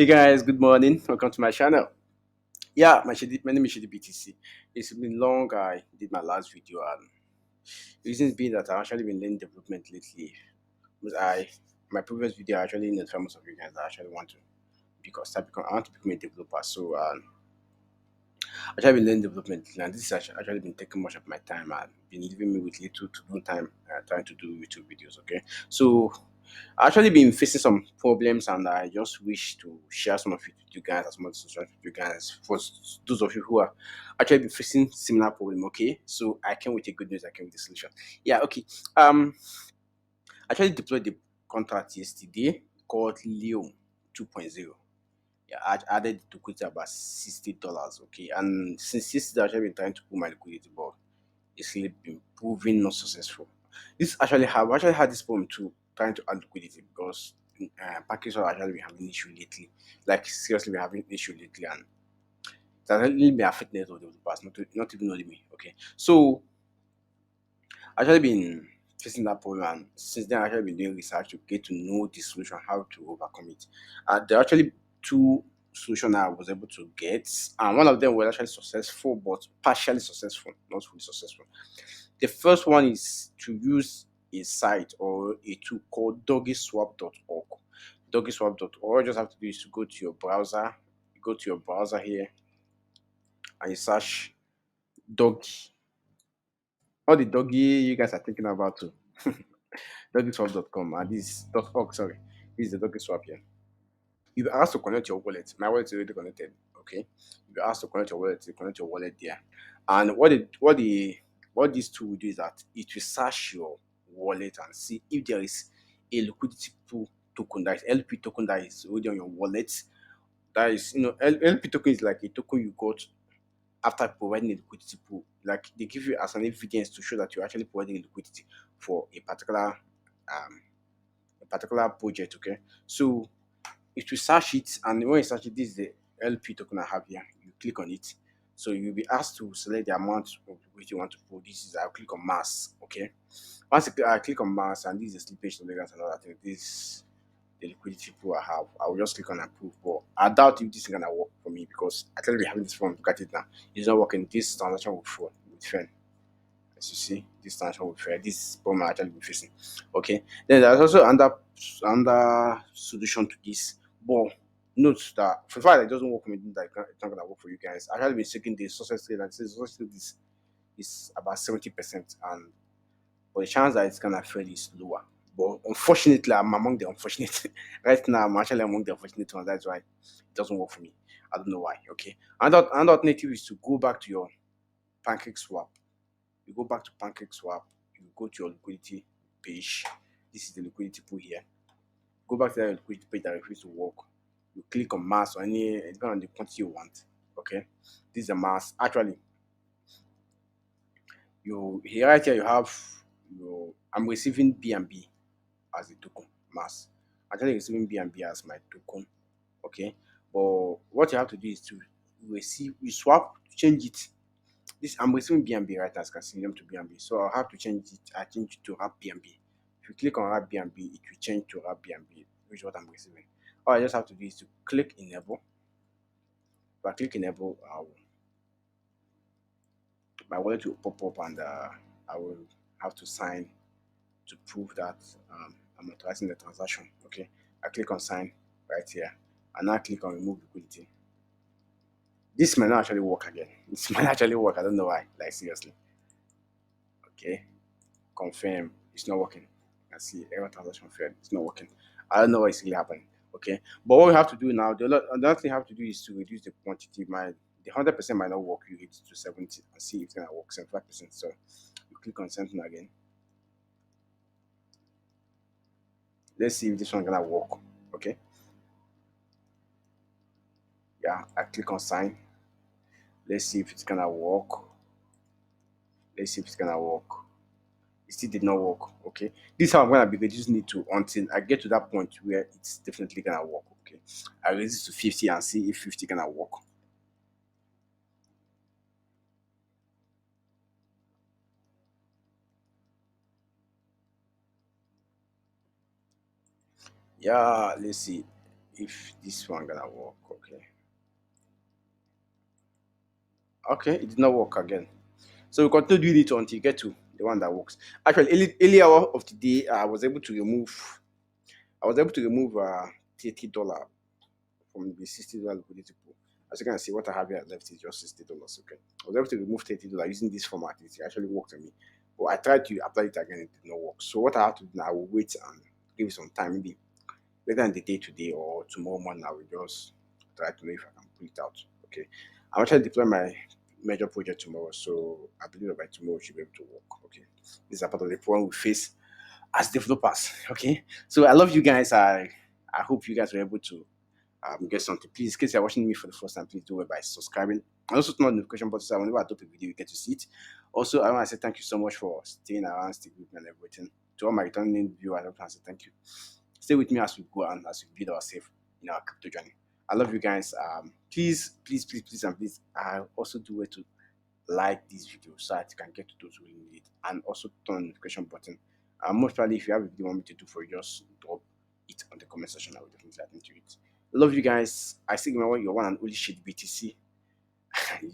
Hey guys, good morning. Welcome to my channel. Yeah, my name is Shidi BTC. It's been long. I did my last video, and the reason being that I've actually been learning development lately. Because my previous video, I actually notified most of you guys that I actually want to I want to become a developer. So I've actually been learning development lately, and this has actually been taking much of my time and been leaving me with little to no time trying to do YouTube videos. Okay, so I actually been facing some problems, and I just wish to share some of it with you guys as much as with you guys for those of you who are actually been facing similar problem. Okay, so I came with a good news. I came with a solution. Yeah. Okay. I actually deployed the contract yesterday called Leo 2.0. Yeah, I added the liquidity about $60. Okay, and since yesterday, I've actually been trying to pull my liquidity, but it's really been proving not successful. This actually have actually had this problem too, trying to add liquidity because package are actually been having issue lately. Like seriously, we're having issue lately, and it has really been affecting of the past, not even only me. Okay, so actually been facing that problem, and since then I actually been doing research to get to know the solution, how to overcome it. There are actually two solutions I was able to get, and one of them was actually successful, but partially successful, not fully successful. The first one is to use a site or a tool called doggiswap.org. Doggiswap.org, all you just have to do is to go to your browser, you go to your browser here, and you search doggy. All the doggy you guys are thinking about too. Doggiswap.com and this .org, sorry. This is the Doggiswap here. You'll be asked to connect your wallet. My wallet is already connected. Okay. You'll be asked to connect your wallet, you connect your wallet there. And what this tool will do is that it will search your wallet and see if there is a liquidity pool token, that is LP token, that is already on your wallet. That is, LP token is like a token you got after providing a liquidity pool. Like they give you as an evidence to show that you're actually providing a liquidity for um a particular project. Okay, so if you search it, and when you search it, this is the LP token I have here. You click on it, so you'll be asked to select the amount of which you want to put. This is, I'll click on mass. Okay, once I click on mass, and this is the slippage tolerance and all that thing, this the liquidity pool I have. I will just click on approve, but I doubt if this is gonna work for me because I tell you, having this phone. Look at it now. It's not working. This transaction will fail with fail. As you see, this transaction will fail. This problem I actually be facing. Okay. Then there's also under solution to this. But note that for the fact that it doesn't work for me, that it's not gonna work for you guys. I actually been checking the success rate, and the success rate is about 70%, and but the chance that it's gonna fail is lower. But unfortunately, I'm among the unfortunate. Right now, I'm actually among the unfortunate ones. That's why it doesn't work for me. I don't know why. Okay. Another alternative is to go back to your pancakeswap. You go back to pancakeswap. You go to your liquidity page. This is the liquidity pool here. Go back to that liquidity page that refuses to work. You click on mass or any, depending on the quantity you want. Okay. This is a mass. Actually, you here right here you have your, I'm receiving BNB as a token mass. Actually receiving BNB as my token. Okay. But what you have to do is to receive, you swap, change it. This, I'm receiving BNB right now as can see them to BNB. So I'll have to change it. I change it to wrap BNB. If you click on wrap BNB, it will change to wrap BNB, which is what I'm receiving. All I just have to do is to click enable. If I click enable, my wallet will pop up, and I will have to sign to prove that I'm authorizing the transaction. Okay, I click on sign right here, and now click on remove liquidity. This might not actually work again. This might actually work. I don't know why. Like seriously. Okay, confirm. It's not working. I see error transaction failed. It's not working. I don't know what is really happening. Okay, but what we have to do now, the other thing you have to do is to reduce the quantity. The 100% might not work. You reduce to 70 and see if it's gonna work. 75%. So you click on something again. Let's see if this one's gonna work. Okay, yeah, I click on sign. Let's see if it's gonna work. Let's see if it's gonna work. It still did not work. Okay, this is how I'm gonna be reducing it to until I get to that point where it's definitely gonna work. Okay, I raise it to 50 and see if 50 gonna work. Yeah, let's see. if this one gonna work. Okay, it did not work again. So we continue doing it until you get to the one that works. Actually, early hour of the day, I was able to remove $30 from the $60 liquidity pool. As you can see, what I have here left is just $60. Okay, I was able to remove $30 using this format. It actually worked on me, but I tried to apply it again. It did not work. So what I have to do now, I will wait and give it some time. Maybe later in the day today or tomorrow morning, I will just try to know if I can pull it out. Okay, I'm actually deploying my major project tomorrow, so I believe that by tomorrow it should be able to work. Okay, this is a part of the problem we face as developers. Okay, so I love you guys. I hope you guys were able to get something. Please, in case you're watching me for the first time, please do it by subscribing. And also turn on the notification button so whenever I drop a video, you get to see it. Also, I want to say thank you so much for staying around, sticking with me and everything. To all my returning viewers, I want to say thank you. Stay with me as we go and as we build ourselves in our crypto journey. I love you guys. Please, and please, I also do it to like this video so that you can get to those who really need it, and also turn on the notification button. Most probably, if you have a video you want me to do for you, just drop it on the comment section. I will definitely attend to it. Love you guys. I still remember your one and only shit BTC.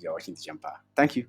You're watching the jumper. Thank you.